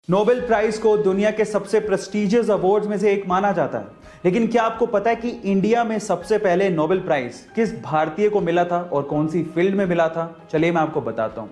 Nobel prize को दुनिया के सबसे प्रेस्टिजियस अवार्ड्स में से एक माना जाता है, लेकिन क्या आपको पता है कि इंडिया में सबसे पहले नोबेल प्राइज किस भारतीय को मिला था और कौन सी फील्ड में मिला था? चलिए मैं आपको बताता हूं।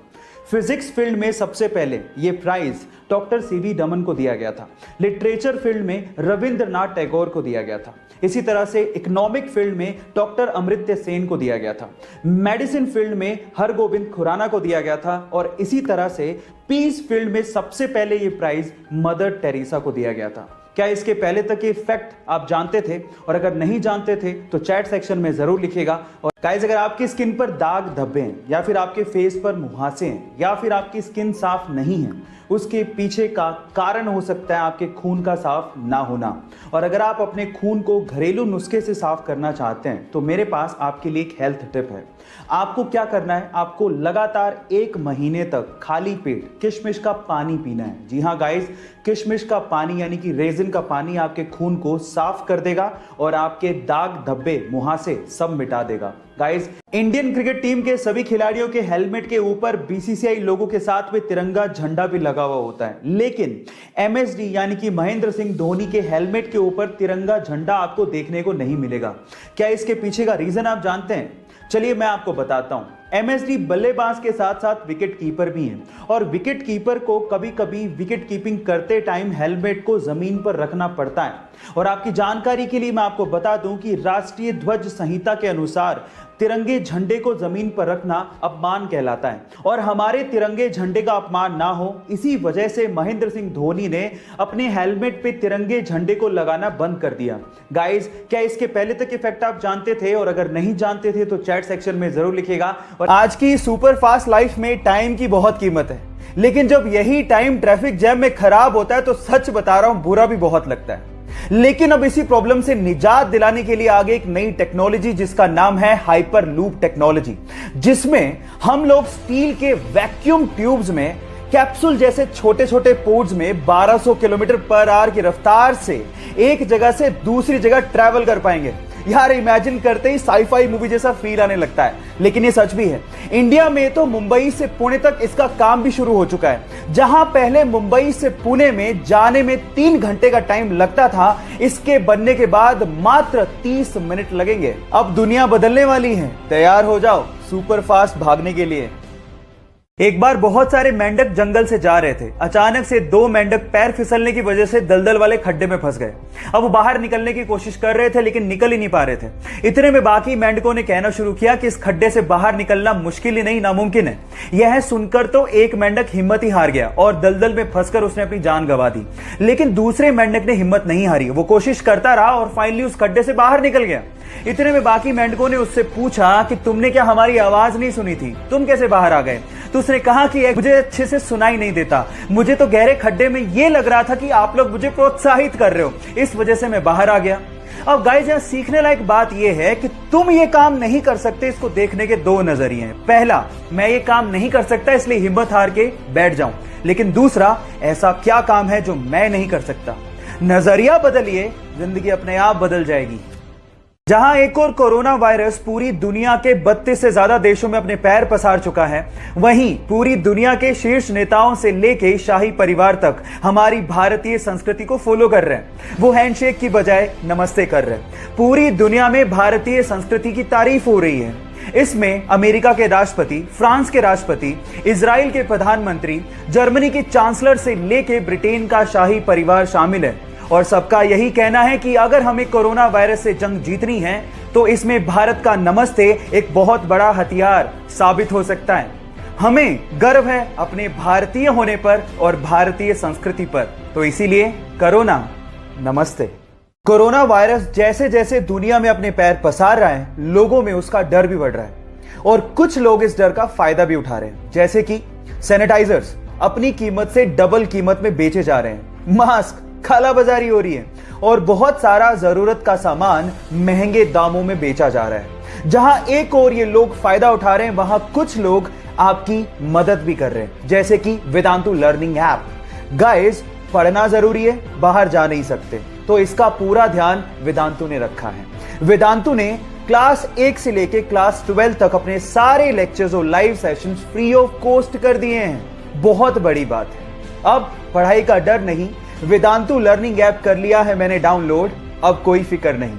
फिजिक्स फील्ड में सबसे पहले यह प्राइज डॉक्टर सीवी रमन को दिया गया था। लिटरेचर फील्ड में रविंद्रनाथ टैगोर को दिया गया था। इसी तरह से इकोनॉमिक फील्ड में डॉक्टर अमर्त्य सेन को दिया गया था। मेडिसिन फील्ड में हरगोविंद खुराना को दिया गया था और इसी तरह से पीस फील्ड में सबसे पहले यह प्राइज मदर टेरेसा को दिया गया था। क्या इसके पहले तक ये फैक्ट आप जानते थे? और अगर नहीं जानते थे तो चैट सेक्शन में जरूर लिखिएगा। और गाइस, अगर आपकी स्किन पर दाग धब्बे हैं या फिर आपके फेस पर मुहासे हैं या फिर आपकी स्किन साफ नहीं है, उसके पीछे का कारण हो सकता है आपके खून का साफ ना होना। और अगर आप अपने खून को घरेलू नुस्खे से साफ करना चाहते हैं तो मेरे पास आपके लिए एक हेल्थ टिप है। आपको क्या करना है, आपको लगातार 1 महीने तक खाली पेट किशमिश का पानी पीना है। जी हाँ गाइस, किशमिश का पानी यानी कि रेजिन का पानी आपके खून को साफ कर देगा और आपके दाग धब्बे मुहासे सब मिटा देगा। गाइस, इंडियन क्रिकेट टीम के सभी खिलाड़ियों के हेलमेट के ऊपर बीसीसीआई लोगों के साथ में तिरंगा झंडा भी लगा हुआ होता है, लेकिन एमएसडी यानी कि महेंद्र सिंह धोनी के हेलमेट के ऊपर तिरंगा झंडा आपको देखने को नहीं मिलेगा। क्या इसके पीछे का रीजन आप जानते हैं? चलिए मैं आपको बताता हूं। एमएसडी बल्लेबाज के साथ साथ विकेट कीपर भी हैं और विकेट कीपर को कभी कभी विकेट कीपिंग करते टाइम हेलमेट को जमीन पर रखना पड़ता है। और आपकी जानकारी के लिए मैं आपको बता दूं कि राष्ट्रीय ध्वज संहिता के अनुसार तिरंगे झंडे को जमीन पर रखना अपमान कहलाता है और हमारे तिरंगे झंडे का अपमान ना हो, इसी वजह से महेंद्र सिंह धोनी ने अपने हेलमेट पे तिरंगे झंडे को लगाना बंद कर दिया। गाइस, क्या इसके पहले तक इफेक्ट आप जानते थे? और अगर नहीं जानते थे तो चैट सेक्शन में जरूर लिखिएगा। और आज की सुपर फास्ट लाइफ में टाइम की बहुत कीमत है, लेकिन जब यही टाइम ट्रैफिक जैम में खराब होता है तो सच बता रहा हूं, बुरा भी बहुत लगता है। लेकिन अब इसी प्रॉब्लम से निजात दिलाने के लिए आगे एक नई टेक्नोलॉजी जिसका नाम है हाइपर लूप टेक्नोलॉजी, जिसमें हम लोग स्टील के वैक्यूम ट्यूब्स में कैप्सूल जैसे छोटे छोटे पोर्ट्स में 1200 किलोमीटर पर आवर की रफ्तार से एक जगह से दूसरी जगह ट्रैवल कर पाएंगे। यार, इमेजिन करते ही साईफाई मूवी जैसा फील आने लगता है, लेकिन ये सच भी है। इंडिया में तो मुंबई से पुणे तक इसका काम भी शुरू हो चुका है। जहां पहले मुंबई से पुणे में जाने में 3 घंटे का टाइम लगता था, इसके बनने के बाद मात्र 30 मिनट लगेंगे। अब दुनिया बदलने वाली है, तैयार हो जाओ सुपर फास्ट भागने के लिए। एक बार बहुत सारे मेंढक जंगल से जा रहे थे। अचानक से 2 मेंढक पैर फिसलने की वजह से दलदल वाले खड्डे में फंस गए। अब वो बाहर निकलने की कोशिश कर रहे थे लेकिन निकल ही नहीं पा रहे थे। इतने में बाकी मेंढकों ने कहना शुरू किया कि इस खड्डे से बाहर निकलना मुश्किल ही नहीं नामुमकिन है। यह सुनकर तो एक मेंढक हिम्मत ही हार गया और दलदल में फंसकर उसने अपनी जान गंवा दी। लेकिन दूसरे मेंढक ने हिम्मत नहीं हारी, वो कोशिश करता रहा और फाइनली उस खड्डे से बाहर निकल गया। इतने में बाकी मेंढकों ने उससे पूछा कि तुमने क्या हमारी आवाज नहीं सुनी थी, तुम कैसे बाहर आ गए? तो उसने कहा कि मुझे अच्छे से सुनाई नहीं देता, मुझे तो गहरे खड्डे में यह लग रहा था कि आप लोग मुझे प्रोत्साहित कर रहे हो, इस वजह से मैं बाहर आ गया। अब गाइस, यहां सीखने लायक बात यह है कि तुम ये काम नहीं कर सकते, इसको देखने के 2 नजरिए हैं। पहला, मैं ये काम नहीं कर सकता इसलिए हिम्मत हार के बैठ जाऊं। लेकिन दूसरा, ऐसा क्या काम है जो मैं नहीं कर सकता? नजरिया बदलिए, जिंदगी अपने आप बदल जाएगी। जहां एक और कोरोना वायरस पूरी दुनिया के 32 से ज्यादा देशों में अपने पैर पसार चुका है, वहीं पूरी दुनिया के शीर्ष नेताओं से लेके शाही परिवार तक हमारी भारतीय संस्कृति को फॉलो कर रहे हैं। वो हैंडशेक की बजाय नमस्ते कर रहे हैं। पूरी दुनिया में भारतीय संस्कृति की तारीफ हो रही है। इसमें अमेरिका के राष्ट्रपति, फ्रांस के राष्ट्रपति, इजराइल के प्रधानमंत्री, जर्मनी के चांसलर से लेके ब्रिटेन का शाही परिवार शामिल है। और सबका यही कहना है कि अगर हमें कोरोना वायरस से जंग जीतनी है तो इसमें भारत का नमस्ते एक बहुत बड़ा हथियार साबित हो सकता है। हमें गर्व है अपने भारतीय होने पर और भारतीय संस्कृति पर, तो इसीलिए कोरोना नमस्ते। कोरोना वायरस जैसे जैसे दुनिया में अपने पैर पसार रहा है, लोगों में उसका डर भी बढ़ रहा है और कुछ लोग इस डर का फायदा भी उठा रहे हैं। जैसे कि सैनिटाइजर्स अपनी कीमत से डबल कीमत में बेचे जा रहे हैं, मास्क कालाबाजारी हो रही है और बहुत सारा जरूरत का सामान महंगे दामों में बेचा जा रहा है। जहां एक और ये लोग फायदा उठा रहे हैं, वहां कुछ लोग आपकी मदद भी कर रहे हैं, जैसे कि वेदांतु लर्निंग ऐप। गाइस, पढ़ना जरूरी है, बाहर जा नहीं सकते, तो इसका पूरा ध्यान वेदांतु ने रखा है। वेदांतु ने क्लास 1 से लेके क्लास 12 तक अपने सारे लेक्चर्स और live sessions free of cost कर दिए हैं। बहुत बड़ी बात है। अब पढ़ाई का डर नहीं, वेदांतु लर्निंग ऐप कर लिया है मैंने डाउनलोड, अब कोई फिक्र नहीं।